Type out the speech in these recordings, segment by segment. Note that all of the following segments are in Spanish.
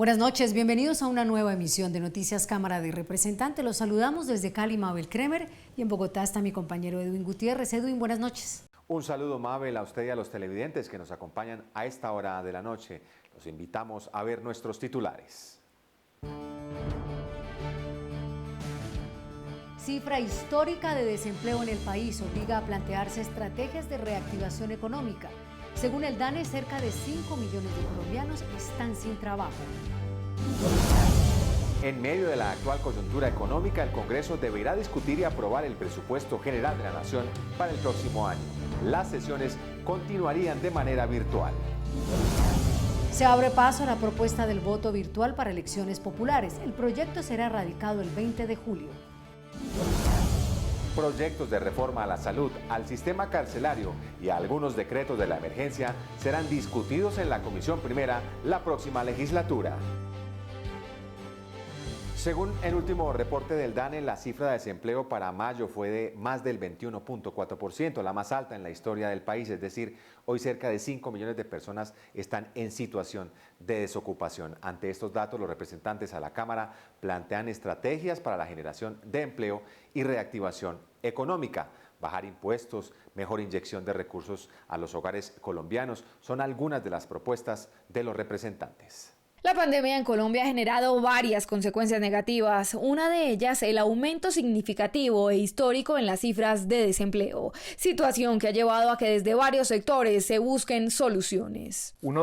Buenas noches, bienvenidos a una nueva emisión de Noticias Cámara de Representantes. Los saludamos desde Cali, Mabel Kremer, y en Bogotá está mi compañero Edwin Gutiérrez. Edwin, buenas noches. Un saludo, Mabel, a usted y a los televidentes que nos acompañan a esta hora de la noche. Los invitamos a ver nuestros titulares. Cifra histórica de desempleo en el país obliga a plantearse estrategias de reactivación económica. Según el DANE, cerca de 5 millones de colombianos están sin trabajo. En medio de la actual coyuntura económica, el Congreso deberá discutir y aprobar el presupuesto general de la Nación para el próximo año. Las sesiones continuarían de manera virtual. Se abre paso a la propuesta del voto virtual para elecciones populares. El proyecto será radicado el 20 de julio. Proyectos de reforma a la salud, al sistema carcelario y a algunos decretos de la emergencia serán discutidos en la Comisión Primera la próxima legislatura. Según el último reporte del DANE, la cifra de desempleo para mayo fue de más del 21.4%, la más alta en la historia del país, es decir, hoy cerca de 5 millones de personas están en situación de desocupación. Ante estos datos, los representantes a la Cámara plantean estrategias para la generación de empleo y reactivación económica. Bajar impuestos, mejor inyección de recursos a los hogares colombianos son algunas de las propuestas de los representantes. La pandemia en Colombia ha generado varias consecuencias negativas, una de ellas el aumento significativo e histórico en las cifras de desempleo, situación que ha llevado a que desde varios sectores se busquen soluciones. Una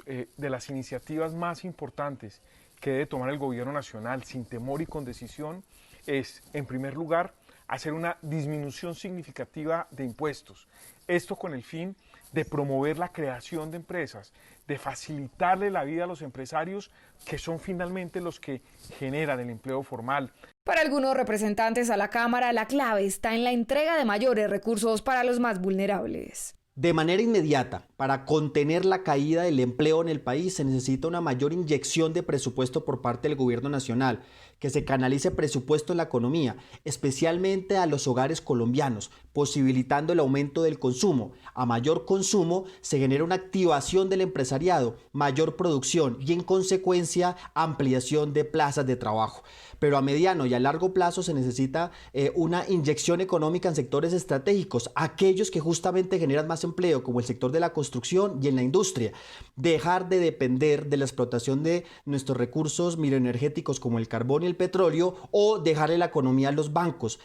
de las iniciativas más importantes que debe tomar el gobierno nacional sin temor y con decisión es, en primer lugar, hacer una disminución significativa de impuestos. Esto con el fin de promover la creación de empresas, de facilitarle la vida a los empresarios que son finalmente los que generan el empleo formal. Para algunos representantes a la Cámara, la clave está en la entrega de mayores recursos para los más vulnerables. De manera inmediata, para contener la caída del empleo en el país, se necesita una mayor inyección de presupuesto por parte del gobierno nacional, que se canalice presupuesto en la economía, especialmente a los hogares colombianos, posibilitando el aumento del consumo. A mayor consumo se genera una activación del empresariado, mayor producción y en consecuencia ampliación de plazas de trabajo. Pero a mediano y a largo plazo se necesita una inyección económica en sectores estratégicos, aquellos que justamente generan más empleo, como el sector de la construcción y en la industria. Dejar de depender de la explotación de nuestros recursos mineroenergéticos como el carbón y el petróleo, o dejarle la economía a los bancos,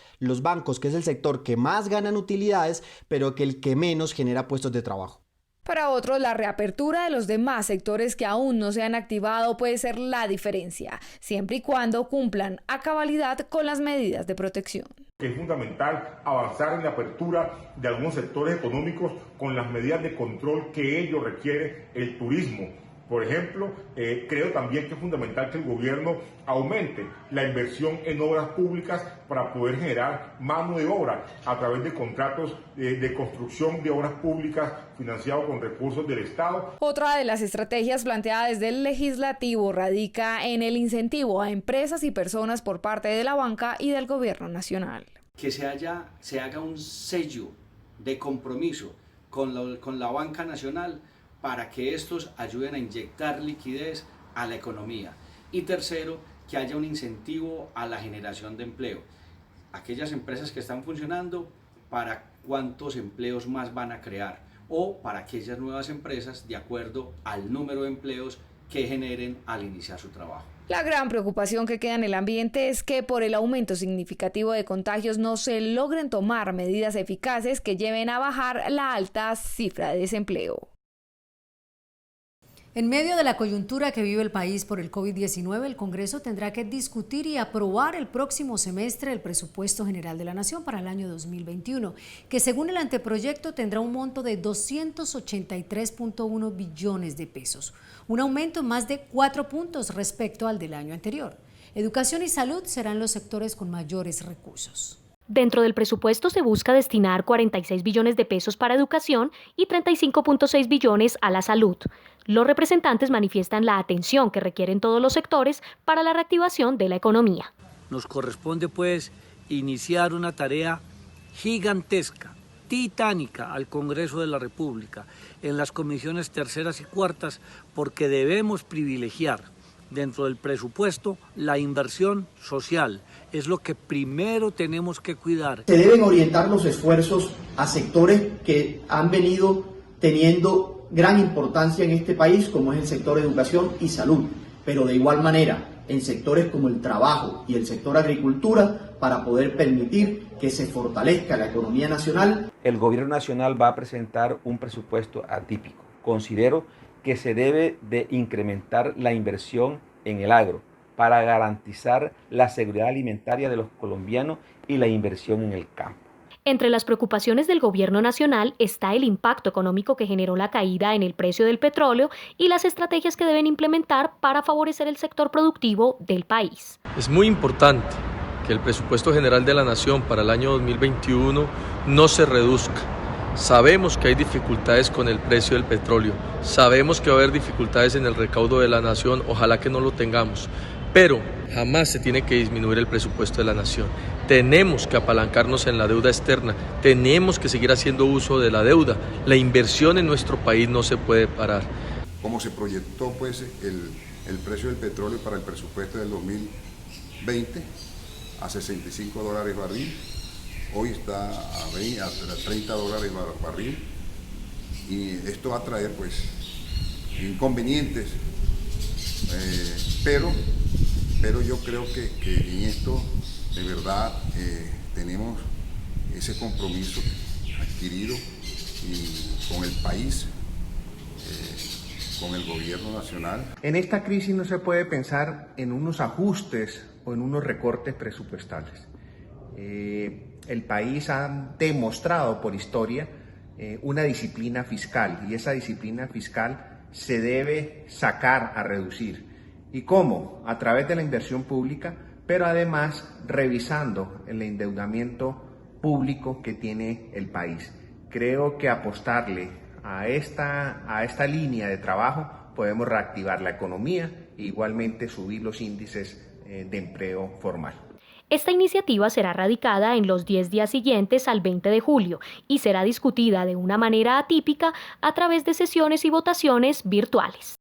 que es el sector que más ganan utilidades, pero que el que menos genera puestos de trabajo. Para otros, la reapertura de los demás sectores que aún no se han activado puede ser la diferencia, siempre y cuando cumplan a cabalidad con las medidas de protección. Es fundamental avanzar en la apertura de algunos sectores económicos con las medidas de control que ello requiere el turismo. Por ejemplo, creo también que es fundamental que el gobierno aumente la inversión en obras públicas para poder generar mano de obra a través de contratos de construcción de obras públicas financiados con recursos del Estado. Otra de las estrategias planteadas desde el legislativo radica en el incentivo a empresas y personas por parte de la banca y del gobierno nacional. Que se haga un sello de compromiso con la banca nacional para que estos ayuden a inyectar liquidez a la economía. Y tercero, que haya un incentivo a la generación de empleo. Aquellas empresas que están funcionando, para cuántos empleos más van a crear, o para aquellas nuevas empresas de acuerdo al número de empleos que generen al iniciar su trabajo. La gran preocupación que queda en el ambiente es que por el aumento significativo de contagios no se logren tomar medidas eficaces que lleven a bajar la alta cifra de desempleo. En medio de la coyuntura que vive el país por el COVID-19, el Congreso tendrá que discutir y aprobar el próximo semestre el presupuesto general de la Nación para el año 2021, que según el anteproyecto tendrá un monto de 283.1 billones de pesos, un aumento más de 4 puntos respecto al del año anterior. Educación y salud serán los sectores con mayores recursos. Dentro del presupuesto se busca destinar 46 billones de pesos para educación y 35.6 billones a la salud. Los representantes manifiestan la atención que requieren todos los sectores para la reactivación de la economía. Nos corresponde, pues, iniciar una tarea gigantesca, titánica al Congreso de la República, en las comisiones terceras y cuartas, porque debemos privilegiar dentro del presupuesto la inversión social. Es lo que primero tenemos que cuidar. Se deben orientar los esfuerzos a sectores que han venido teniendo gran importancia en este país, como es el sector educación y salud, pero de igual manera en sectores como el trabajo y el sector agricultura, para poder permitir que se fortalezca la economía nacional. El gobierno nacional va a presentar un presupuesto atípico. Considero que se debe de incrementar la inversión en el agro para garantizar la seguridad alimentaria de los colombianos y la inversión en el campo. Entre las preocupaciones del gobierno nacional está el impacto económico que generó la caída en el precio del petróleo y las estrategias que deben implementar para favorecer el sector productivo del país. Es muy importante que el presupuesto general de la Nación para el año 2021 no se reduzca. Sabemos que hay dificultades con el precio del petróleo, sabemos que va a haber dificultades en el recaudo de la Nación, ojalá que no lo tengamos, pero jamás se tiene que disminuir el presupuesto de la Nación. Tenemos que apalancarnos en la deuda externa, tenemos que seguir haciendo uso de la deuda, la inversión en nuestro país no se puede parar. Como se proyectó pues el precio del petróleo para el presupuesto del 2020 a $65 barril, hoy está a $30 barril, y esto va a traer pues inconvenientes, pero yo creo que en esto de verdad tenemos ese compromiso adquirido y con el país, con el gobierno nacional. En esta crisis no se puede pensar en unos ajustes o en unos recortes presupuestales. El país ha demostrado por historia una disciplina fiscal, y esa disciplina fiscal se debe sacar a reducir. ¿Y cómo? A través de la inversión pública, pero además revisando el endeudamiento público que tiene el país. Creo que apostarle a esta línea de trabajo podemos reactivar la economía e igualmente subir los índices de empleo formal. Esta iniciativa será radicada en los 10 días siguientes al 20 de julio y será discutida de una manera atípica a través de sesiones y votaciones virtuales.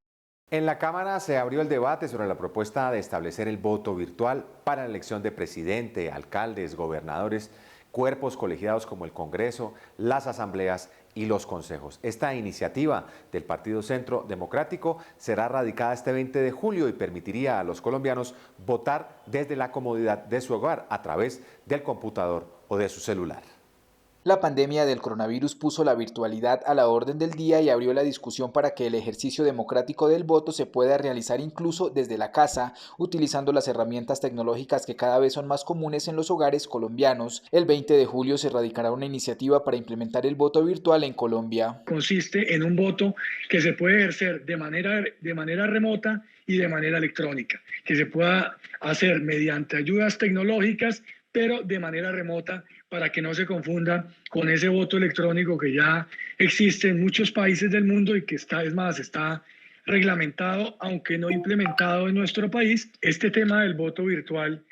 En la Cámara se abrió el debate sobre la propuesta de establecer el voto virtual para la elección de presidente, alcaldes, gobernadores, cuerpos colegiados como el Congreso, las asambleas y los consejos. Esta iniciativa del Partido Centro Democrático será radicada este 20 de julio y permitiría a los colombianos votar desde la comodidad de su hogar a través del computador o de su celular. La pandemia del coronavirus puso la virtualidad a la orden del día y abrió la discusión para que el ejercicio democrático del voto se pueda realizar incluso desde la casa, utilizando las herramientas tecnológicas que cada vez son más comunes en los hogares colombianos. El 20 de julio se radicará una iniciativa para implementar el voto virtual en Colombia. Consiste en un voto que se puede ejercer de manera remota y de manera electrónica, que se pueda hacer mediante ayudas tecnológicas, pero de manera remota, para que no se confunda con ese voto electrónico que ya existe en muchos países del mundo y que está reglamentado, aunque no implementado en nuestro país. Este tema del voto virtual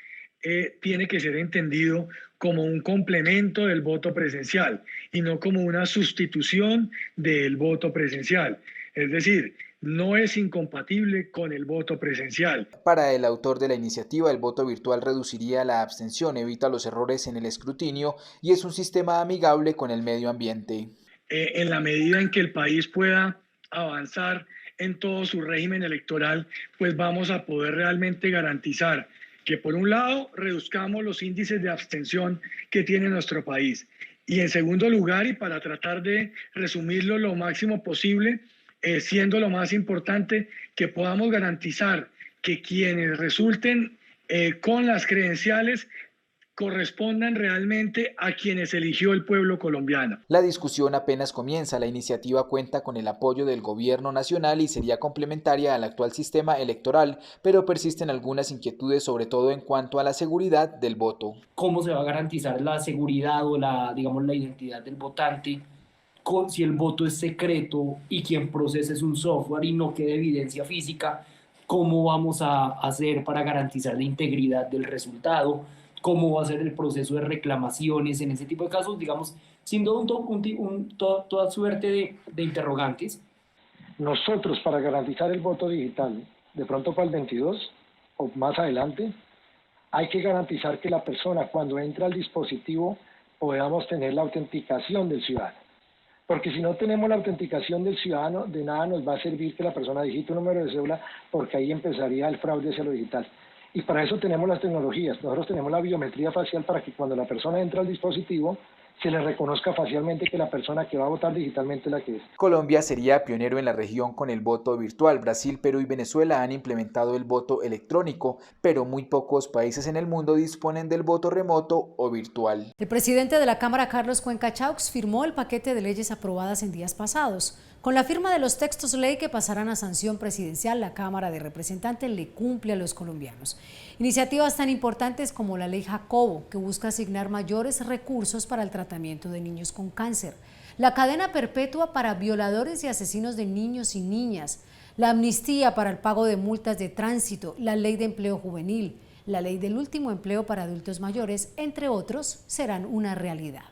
tiene que ser entendido como un complemento del voto presencial y no como una sustitución del voto presencial. Es decir, no es incompatible con el voto presencial. Para el autor de la iniciativa, el voto virtual reduciría la abstención, evita los errores en el escrutinio y es un sistema amigable con el medio ambiente. En la medida en que el país pueda avanzar en todo su régimen electoral, pues vamos a poder realmente garantizar que, por un lado, reduzcamos los índices de abstención que tiene nuestro país, y en segundo lugar, y para tratar de resumirlo lo máximo posible, siendo lo más importante, que podamos garantizar que quienes resulten con las credenciales correspondan realmente a quienes eligió el pueblo colombiano. La discusión apenas comienza. La iniciativa cuenta con el apoyo del gobierno nacional y sería complementaria al actual sistema electoral, pero persisten algunas inquietudes, sobre todo en cuanto a la seguridad del voto. ¿Cómo se va a garantizar la seguridad o la identidad del votante si el voto es secreto y quien procesa es un software y no queda evidencia física? ¿Cómo vamos a hacer para garantizar la integridad del resultado? ¿Cómo va a ser el proceso de reclamaciones en ese tipo de casos? Digamos, sin duda toda suerte de interrogantes. Nosotros, para garantizar el voto digital, de pronto para el 22 o más adelante, hay que garantizar que la persona cuando entra al dispositivo podamos tener la autenticación del ciudadano. Porque si no tenemos la autenticación del ciudadano, de nada nos va a servir que la persona digite un número de cédula, porque ahí empezaría el fraude hacia lo digital. Y para eso tenemos las tecnologías. Nosotros tenemos la biometría facial para que cuando la persona entra al dispositivo se le reconozca facialmente que la persona que va a votar digitalmente es la que es. Colombia sería pionero en la región con el voto virtual. Brasil, Perú y Venezuela han implementado el voto electrónico, pero muy pocos países en el mundo disponen del voto remoto o virtual. El presidente de la Cámara, Carlos Cuenca Chaux, firmó el paquete de leyes aprobadas en días pasados. Con la firma de los textos ley que pasarán a sanción presidencial, la Cámara de Representantes le cumple a los colombianos. Iniciativas tan importantes como la Ley Jacobo, que busca asignar mayores recursos para el tratamiento de niños con cáncer, la cadena perpetua para violadores y asesinos de niños y niñas, la amnistía para el pago de multas de tránsito, la Ley de Empleo Juvenil, la Ley del Último Empleo para adultos mayores, entre otros, serán una realidad.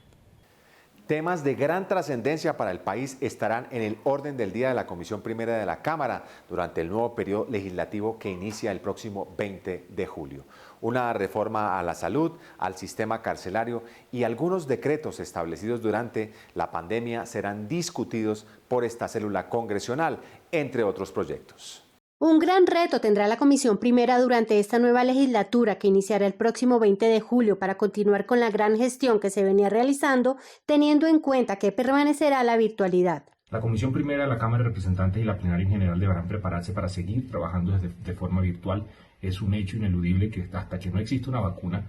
Temas de gran trascendencia para el país estarán en el orden del día de la Comisión Primera de la Cámara durante el nuevo periodo legislativo que inicia el próximo 20 de julio. Una reforma a la salud, al sistema carcelario y algunos decretos establecidos durante la pandemia serán discutidos por esta célula congresional, entre otros proyectos. Un gran reto tendrá la Comisión Primera durante esta nueva legislatura que iniciará el próximo 20 de julio para continuar con la gran gestión que se venía realizando, teniendo en cuenta que permanecerá la virtualidad. La Comisión Primera de la Cámara de Representantes y la Plenaria en general deberán prepararse para seguir trabajando de forma virtual. Es un hecho ineludible que hasta que no exista una vacuna,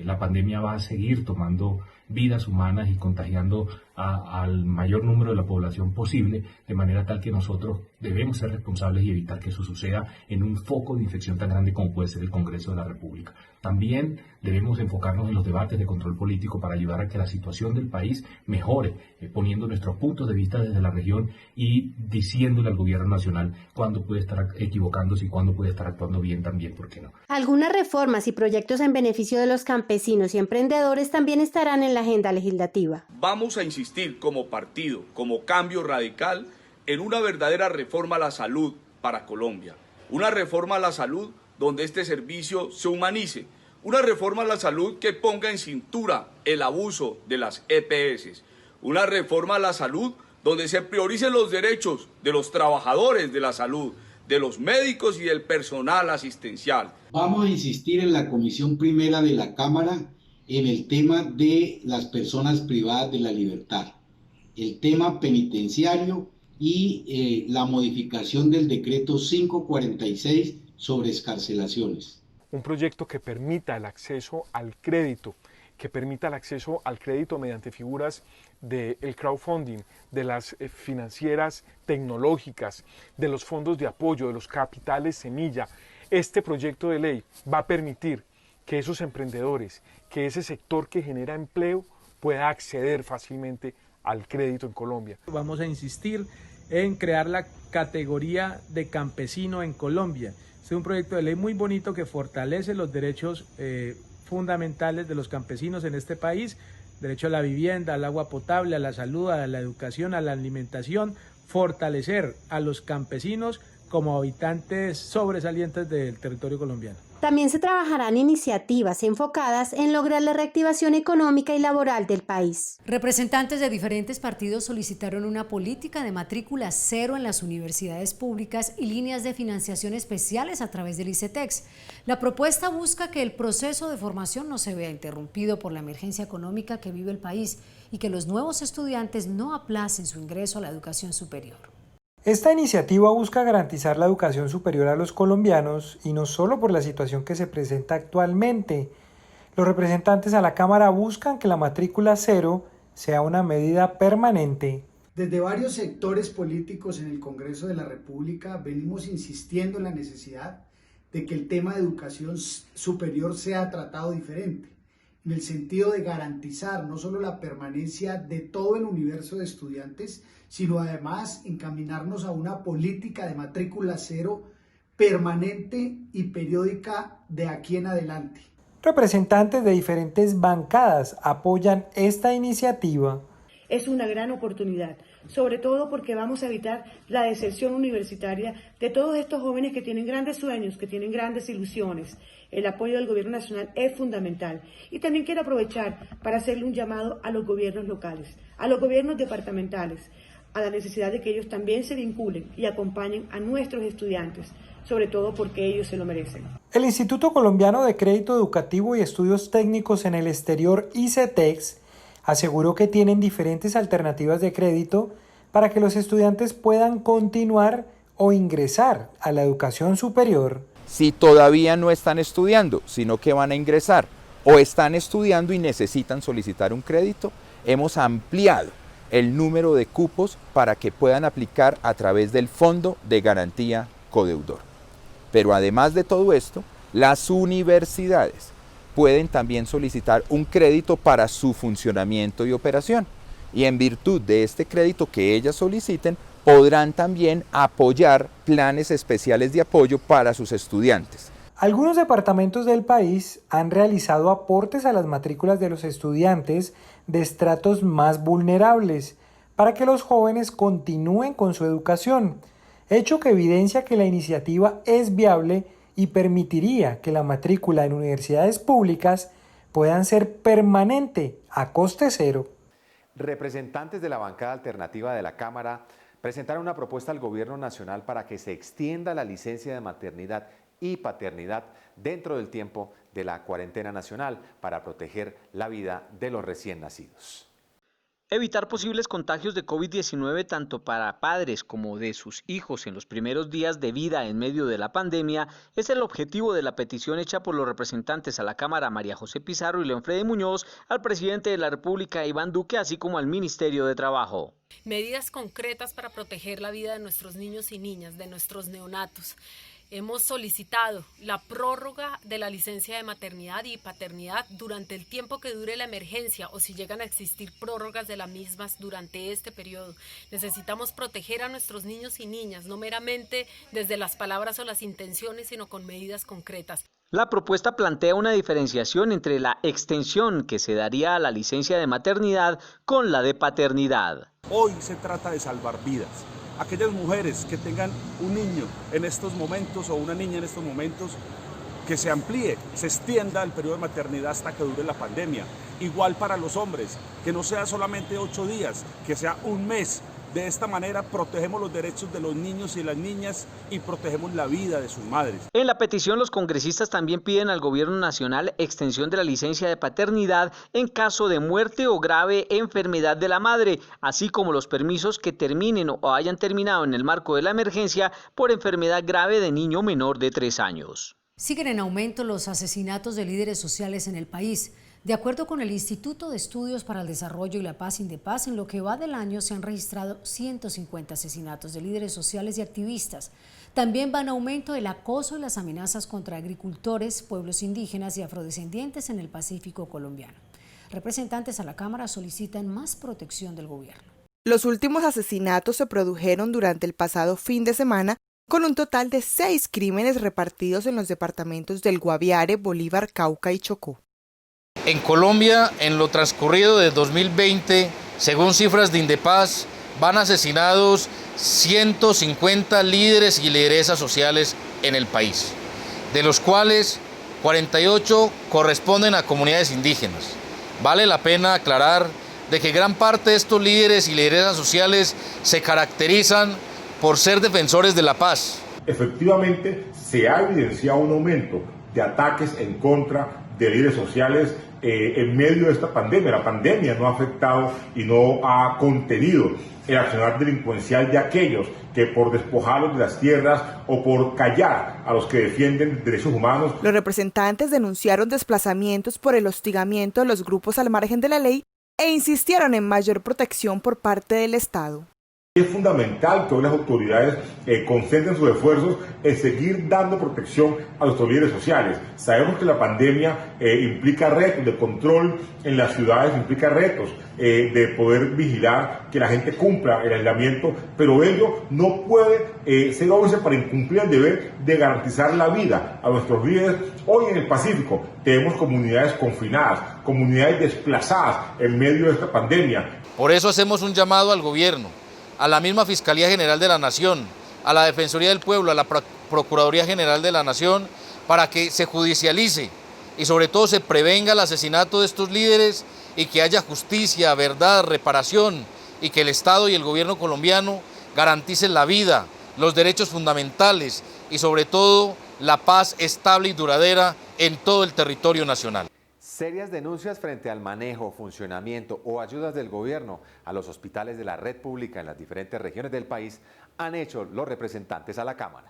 la pandemia va a seguir tomando vidas humanas y contagiando al mayor número de la población posible, de manera tal que nosotros debemos ser responsables y evitar que eso suceda en un foco de infección tan grande como puede ser el Congreso de la República. También debemos enfocarnos en los debates de control político para ayudar a que la situación del país mejore, poniendo nuestros puntos de vista desde la región y diciéndole al gobierno nacional cuándo puede estar equivocándose y cuándo puede estar actuando bien también, ¿por qué no? Algunas reformas y proyectos en beneficio de los campesinos y emprendedores también estarán en la agenda legislativa. Vamos a insistir como partido, como Cambio Radical, en una verdadera reforma a la salud para Colombia. Una reforma a la salud donde este servicio se humanice. Una reforma a la salud que ponga en cintura el abuso de las EPS. Una reforma a la salud donde se prioricen los derechos de los trabajadores de la salud, de los médicos y del personal asistencial. Vamos a insistir en la Comisión Primera de la Cámara en el tema de las personas privadas de la libertad, el tema penitenciario y la modificación del decreto 546 sobre excarcelaciones. Un proyecto que permita el acceso al crédito, mediante figuras del crowdfunding, de las financieras tecnológicas, de los fondos de apoyo, de los capitales semilla. Este proyecto de ley va a permitir que esos emprendedores, que ese sector que genera empleo pueda acceder fácilmente al crédito en Colombia. Vamos a insistir en crear la categoría de campesino en Colombia. Es un proyecto de ley muy bonito que fortalece los derechos fundamentales de los campesinos en este país, derecho a la vivienda, al agua potable, a la salud, a la educación, a la alimentación, fortalecer a los campesinos como habitantes sobresalientes del territorio colombiano. También se trabajarán iniciativas enfocadas en lograr la reactivación económica y laboral del país. Representantes de diferentes partidos solicitaron una política de matrícula cero en las universidades públicas y líneas de financiación especiales a través del ICETEX. La propuesta busca que el proceso de formación no se vea interrumpido por la emergencia económica que vive el país y que los nuevos estudiantes no aplacen su ingreso a la educación superior. Esta iniciativa busca garantizar la educación superior a los colombianos y no solo por la situación que se presenta actualmente. Los representantes a la Cámara buscan que la matrícula cero sea una medida permanente. Desde varios sectores políticos en el Congreso de la República venimos insistiendo en la necesidad de que el tema de educación superior sea tratado diferente, en el sentido de garantizar no solo la permanencia de todo el universo de estudiantes, sino además encaminarnos a una política de matrícula cero permanente y periódica de aquí en adelante. Representantes de diferentes bancadas apoyan esta iniciativa. es una gran oportunidad, sobre todo porque vamos a evitar la deserción universitaria de todos estos jóvenes que tienen grandes sueños, que tienen grandes ilusiones. El apoyo del gobierno nacional es fundamental. Y también quiero aprovechar para hacerle un llamado a los gobiernos locales, a los gobiernos departamentales, a la necesidad de que ellos también se vinculen y acompañen a nuestros estudiantes, sobre todo porque ellos se lo merecen. El Instituto Colombiano de Crédito Educativo y Estudios Técnicos en el Exterior, ICETEX, aseguró que tienen diferentes alternativas de crédito para que los estudiantes puedan continuar o ingresar a la educación superior. Si todavía no están estudiando, sino que van a ingresar, o están estudiando y necesitan solicitar un crédito, hemos ampliado el número de cupos para que puedan aplicar a través del Fondo de Garantía Codeudor. Pero además de todo esto, las universidades pueden también solicitar un crédito para su funcionamiento y operación. Y en virtud de este crédito que ellas soliciten, podrán también apoyar planes especiales de apoyo para sus estudiantes. Algunos departamentos del país han realizado aportes a las matrículas de los estudiantes de estratos más vulnerables para que los jóvenes continúen con su educación, hecho que evidencia que la iniciativa es viable y permitiría que la matrícula en universidades públicas puedan ser permanente a coste cero. Representantes de la bancada alternativa de la Cámara presentaron una propuesta al Gobierno Nacional para que se extienda la licencia de maternidad y paternidad dentro del tiempo de la cuarentena nacional para proteger la vida de los recién nacidos. Evitar posibles contagios de COVID-19 tanto para padres como de sus hijos en los primeros días de vida en medio de la pandemia es el objetivo de la petición hecha por los representantes a la Cámara María José Pizarro y León Freddy Muñoz al presidente de la República Iván Duque, así como al Ministerio de Trabajo. Medidas concretas para proteger la vida de nuestros niños y niñas, de nuestros neonatos. Hemos solicitado la prórroga de la licencia de maternidad y paternidad durante el tiempo que dure la emergencia o si llegan a existir prórrogas de las mismas durante este periodo. Necesitamos proteger a nuestros niños y niñas, no meramente desde las palabras o las intenciones, sino con medidas concretas. La propuesta plantea una diferenciación entre la extensión que se daría a la licencia de maternidad con la de paternidad. Hoy se trata de salvar vidas. Aquellas mujeres que tengan un niño en estos momentos o una niña en estos momentos, que se amplíe, se extienda el periodo de maternidad hasta que dure la pandemia. Igual para los hombres, que no sea solamente 8 días, que sea un mes. De esta manera protegemos los derechos de los niños y las niñas y protegemos la vida de sus madres. En la petición, los congresistas también piden al Gobierno Nacional extensión de la licencia de paternidad en caso de muerte o grave enfermedad de la madre, así como los permisos que terminen o hayan terminado en el marco de la emergencia por enfermedad grave de niño menor de 3 años. Siguen en aumento los asesinatos de líderes sociales en el país. De acuerdo con el Instituto de Estudios para el Desarrollo y la Paz, INDEPAZ, en lo que va del año se han registrado 150 asesinatos de líderes sociales y activistas. También va en aumento el acoso y las amenazas contra agricultores, pueblos indígenas y afrodescendientes en el Pacífico colombiano. Representantes a la Cámara solicitan más protección del gobierno. Los últimos asesinatos se produjeron durante el pasado fin de semana, con un total de 6 crímenes repartidos en los departamentos del Guaviare, Bolívar, Cauca y Chocó. En Colombia, en lo transcurrido de 2020, según cifras de INDEPAZ, van asesinados 150 líderes y lideresas sociales en el país, de los cuales 48 corresponden a comunidades indígenas. Vale la pena aclarar de que gran parte de estos líderes y lideresas sociales se caracterizan por ser defensores de la paz. Efectivamente, se ha evidenciado un aumento de ataques en contra de líderes sociales en medio de esta pandemia. La pandemia no ha afectado y no ha contenido el accionar delincuencial de aquellos que por despojarlos de las tierras o por callar a los que defienden derechos humanos. Los representantes denunciaron desplazamientos por el hostigamiento de los grupos al margen de la ley e insistieron en mayor protección por parte del Estado. Es fundamental que hoy las autoridades concentren sus esfuerzos en seguir dando protección a nuestros líderes sociales. Sabemos que la pandemia implica retos de control en las ciudades, implica retos de poder vigilar que la gente cumpla el aislamiento, pero ello no puede ser óbice para incumplir el deber de garantizar la vida a nuestros líderes. Hoy en el Pacífico tenemos comunidades confinadas, comunidades desplazadas en medio de esta pandemia. Por eso hacemos un llamado al gobierno, a la misma Fiscalía General de la Nación, a la Defensoría del Pueblo, a la Procuraduría General de la Nación, para que se judicialice y sobre todo se prevenga el asesinato de estos líderes y que haya justicia, verdad, reparación y que el Estado y el gobierno colombiano garanticen la vida, los derechos fundamentales y sobre todo la paz estable y duradera en todo el territorio nacional. Serias denuncias frente al manejo, funcionamiento o ayudas del gobierno a los hospitales de la red pública en las diferentes regiones del país han hecho los representantes a la Cámara.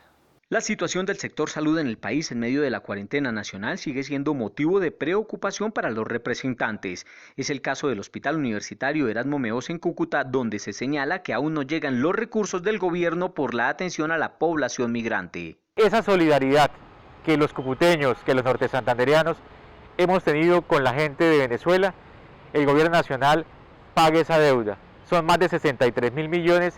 La situación del sector salud en el país en medio de la cuarentena nacional sigue siendo motivo de preocupación para los representantes. Es el caso del Hospital Universitario Erasmo Meoz en Cúcuta, donde se señala que aún no llegan los recursos del gobierno por la atención a la población migrante. Esa solidaridad que los cucuteños, que los nortesantandereanos hemos tenido con la gente de Venezuela, el gobierno nacional pague esa deuda. Son más de 63.000 millones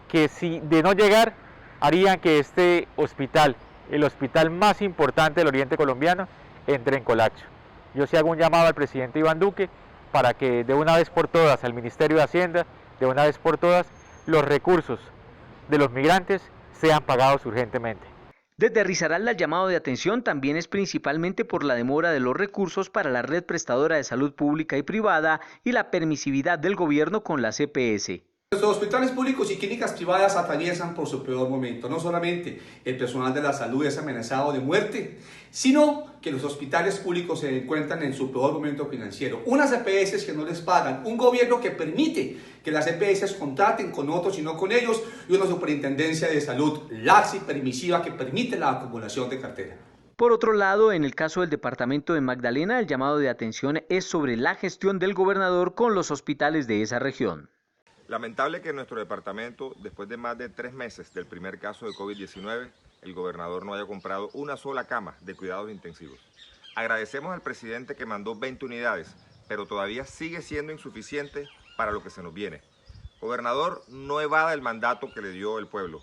que si de no llegar harían que este hospital, el hospital más importante del oriente colombiano, entre en colapso. Yo sí hago un llamado al presidente Iván Duque para que de una vez por todas, al Ministerio de Hacienda, de una vez por todas, los recursos de los migrantes sean pagados urgentemente. Desde Risaralda el llamado de atención también es principalmente por la demora de los recursos para la red prestadora de salud pública y privada y la permisividad del gobierno con la EPS. Nuestros hospitales públicos y clínicas privadas atraviesan por su peor momento. No solamente el personal de la salud es amenazado de muerte, sino que los hospitales públicos se encuentran en su peor momento financiero. Unas EPS que no les pagan, un gobierno que permite que las EPS contraten con otros y no con ellos, y una superintendencia de salud laxa y permisiva que permite la acumulación de cartera. Por otro lado, en el caso del departamento de Magdalena, el llamado de atención es sobre la gestión del gobernador con los hospitales de esa región. Lamentable que en nuestro departamento, después de más de 3 meses del primer caso de COVID-19, el gobernador no haya comprado una sola cama de cuidados intensivos. Agradecemos al presidente que mandó 20 unidades, pero todavía sigue siendo insuficiente para lo que se nos viene. Gobernador, no evada el mandato que le dio el pueblo.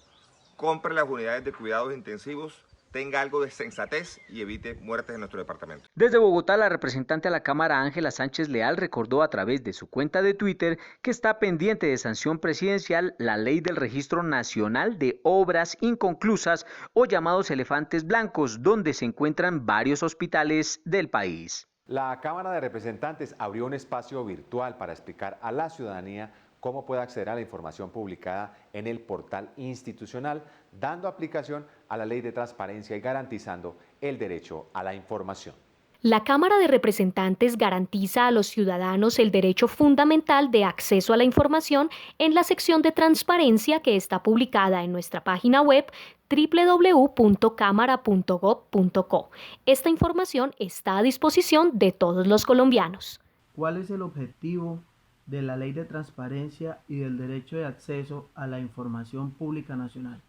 Compre las unidades de cuidados intensivos, tenga algo de sensatez y evite muertes en nuestro departamento. Desde Bogotá, la representante a la Cámara Ángela Sánchez Leal recordó a través de su cuenta de Twitter que está pendiente de sanción presidencial la ley del Registro Nacional de Obras Inconclusas o llamados elefantes blancos, donde se encuentran varios hospitales del país. La Cámara de Representantes abrió un espacio virtual para explicar a la ciudadanía cómo puede acceder a la información publicada en el portal institucional, dando aplicación a la Ley de Transparencia y garantizando el derecho a la información. La Cámara de Representantes garantiza a los ciudadanos el derecho fundamental de acceso a la información en la sección de transparencia que está publicada en nuestra página web www.cámara.gov.co. Esta información está a disposición de todos los colombianos. ¿Cuál es el objetivo de la Ley de Transparencia y del derecho de acceso a la información pública nacional?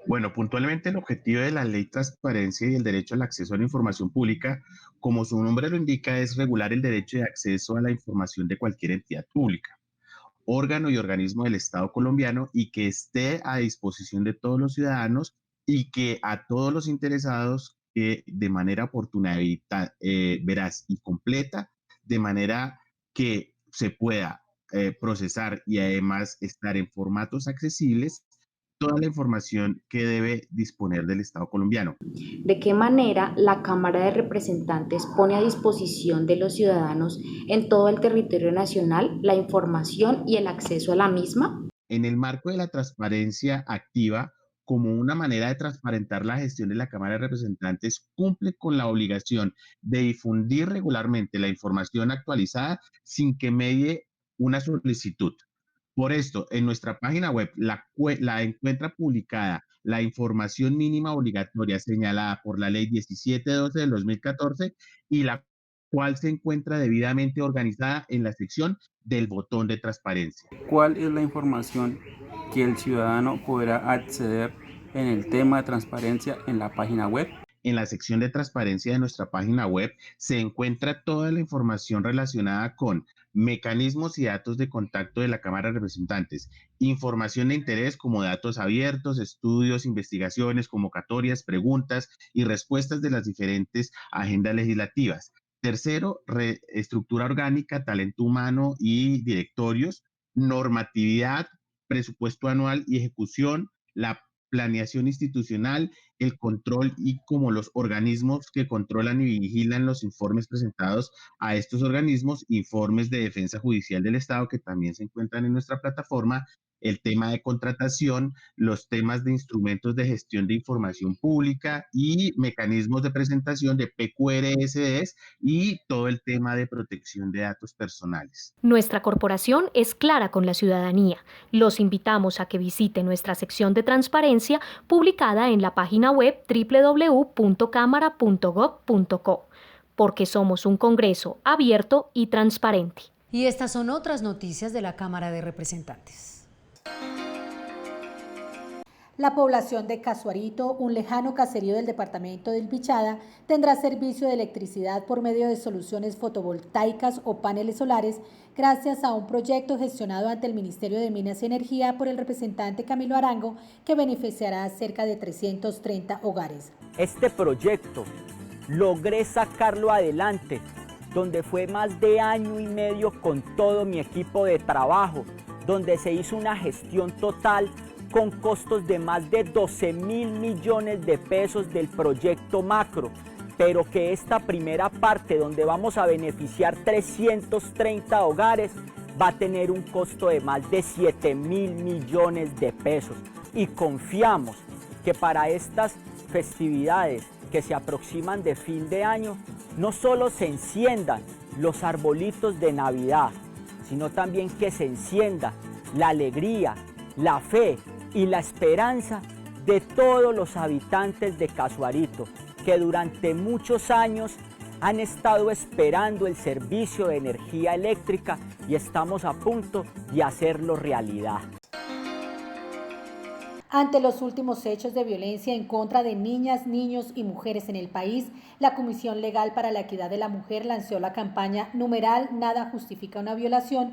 Bueno, puntualmente el objetivo de la Ley de Transparencia y el derecho al acceso a la información pública, como su nombre lo indica, es regular el derecho de acceso a la información de cualquier entidad pública, órgano y organismo del Estado colombiano y que esté a disposición de todos los ciudadanos y que a todos los interesados de manera oportuna, veraz y completa, de manera que se pueda procesar y además estar en formatos accesibles toda la información que debe disponer del Estado colombiano. ¿De qué manera la Cámara de Representantes pone a disposición de los ciudadanos en todo el territorio nacional la información y el acceso a la misma? En el marco de la transparencia activa, como una manera de transparentar la gestión de la Cámara de Representantes, cumple con la obligación de difundir regularmente la información actualizada sin que medie una solicitud. Por esto, en nuestra página web la encuentra publicada la información mínima obligatoria señalada por la Ley 1712 del 2014 y la cual se encuentra debidamente organizada en la sección del botón de transparencia. ¿Cuál es la información que el ciudadano podrá acceder en el tema de transparencia en la página web? En la sección de transparencia de nuestra página web se encuentra toda la información relacionada con mecanismos y datos de contacto de la Cámara de Representantes, información de interés como datos abiertos, estudios, investigaciones, convocatorias, preguntas y respuestas de las diferentes agendas legislativas, Tercero, estructura orgánica, talento humano y directorios, normatividad, presupuesto anual y ejecución, la planeación institucional, el control y como los organismos que controlan y vigilan los informes presentados a estos organismos, informes de defensa judicial del Estado que también se encuentran en nuestra plataforma, el tema de contratación, los temas de instrumentos de gestión de información pública y mecanismos de presentación de PQRSDs y todo el tema de protección de datos personales. Nuestra corporación es clara con la ciudadanía. Los invitamos a que visiten nuestra sección de transparencia publicada en la página web www.cámara.gov.co, porque somos un Congreso abierto y transparente. Y estas son otras noticias de la Cámara de Representantes. La población de Casuarito, un lejano caserío del departamento del Bichada, tendrá servicio de electricidad por medio de soluciones fotovoltaicas o paneles solares gracias a un proyecto gestionado ante el Ministerio de Minas y Energía por el representante Camilo Arango, que beneficiará a cerca de 330 hogares. Este proyecto logré sacarlo adelante, donde fue más de año y medio con todo mi equipo de trabajo, donde se hizo una gestión total con costos de más de 12.000 millones de pesos del proyecto macro, pero que esta primera parte donde vamos a beneficiar 330 hogares va a tener un costo de más de 7.000 millones de pesos. Y confiamos que para estas festividades que se aproximan de fin de año, no solo se enciendan los arbolitos de Navidad, sino también que se encienda la alegría, la fe y la esperanza de todos los habitantes de Casuarito, que durante muchos años han estado esperando el servicio de energía eléctrica y estamos a punto de hacerlo realidad. Ante los últimos hechos de violencia en contra de niñas, niños y mujeres en el país, la Comisión Legal para la Equidad de la Mujer lanzó la campaña Nada justifica una violación,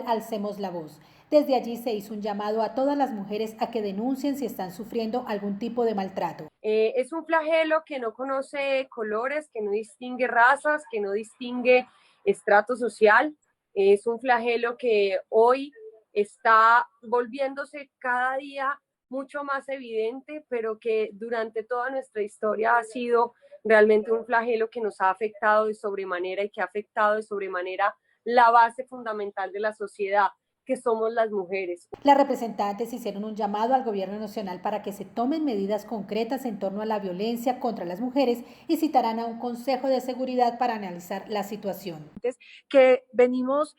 Alcemos la voz. Desde allí se hizo un llamado a todas las mujeres a que denuncien si están sufriendo algún tipo de maltrato. Es un flagelo que no conoce colores, que no distingue razas, que no distingue estrato social. Es un flagelo que hoy está volviéndose cada día mucho más evidente, pero que durante toda nuestra historia ha sido realmente un flagelo que nos ha afectado de sobremanera y que ha afectado de sobremanera la base fundamental de la sociedad, que somos las mujeres. Las representantes hicieron un llamado al gobierno nacional para que se tomen medidas concretas en torno a la violencia contra las mujeres y citarán a un consejo de seguridad para analizar la situación. Que venimos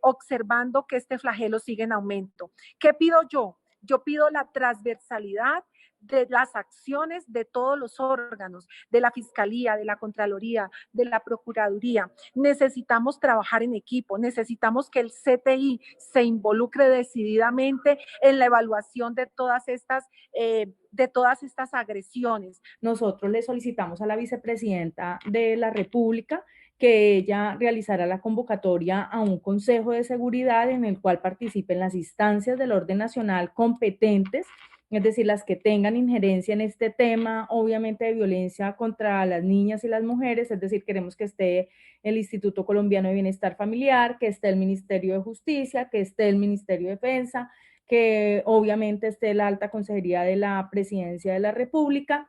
observando que este flagelo sigue en aumento. ¿Qué pido yo? Yo pido la transversalidad de las acciones de todos los órganos, de la Fiscalía, de la Contraloría, de la Procuraduría. Necesitamos trabajar en equipo, necesitamos que el CTI se involucre decididamente en la evaluación de todas estas agresiones. Nosotros le solicitamos a la vicepresidenta de la República que ella realizará la convocatoria a un Consejo de Seguridad en el cual participen las instancias del orden nacional competentes, es decir, las que tengan injerencia en este tema, obviamente de violencia contra las niñas y las mujeres, es decir, queremos que esté el Instituto Colombiano de Bienestar Familiar, que esté el Ministerio de Justicia, que esté el Ministerio de Defensa, que obviamente esté la Alta Consejería de la Presidencia de la República,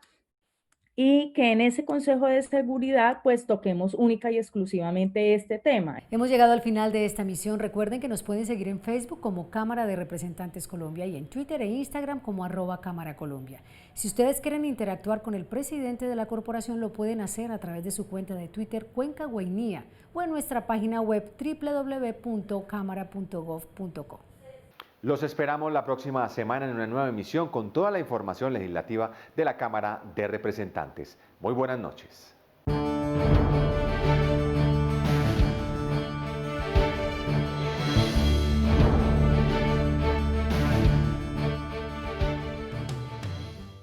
y que en ese Consejo de Seguridad pues toquemos única y exclusivamente este tema. Hemos llegado al final de esta emisión. Recuerden que nos pueden seguir en Facebook como Cámara de Representantes Colombia y en Twitter e Instagram como @Cámara Colombia. Si ustedes quieren interactuar con el presidente de la corporación, lo pueden hacer a través de su cuenta de Twitter Cuenca Guainía o en nuestra página web www.cámara.gov.co. Los esperamos la próxima semana en una nueva emisión con toda la información legislativa de la Cámara de Representantes. Muy buenas noches.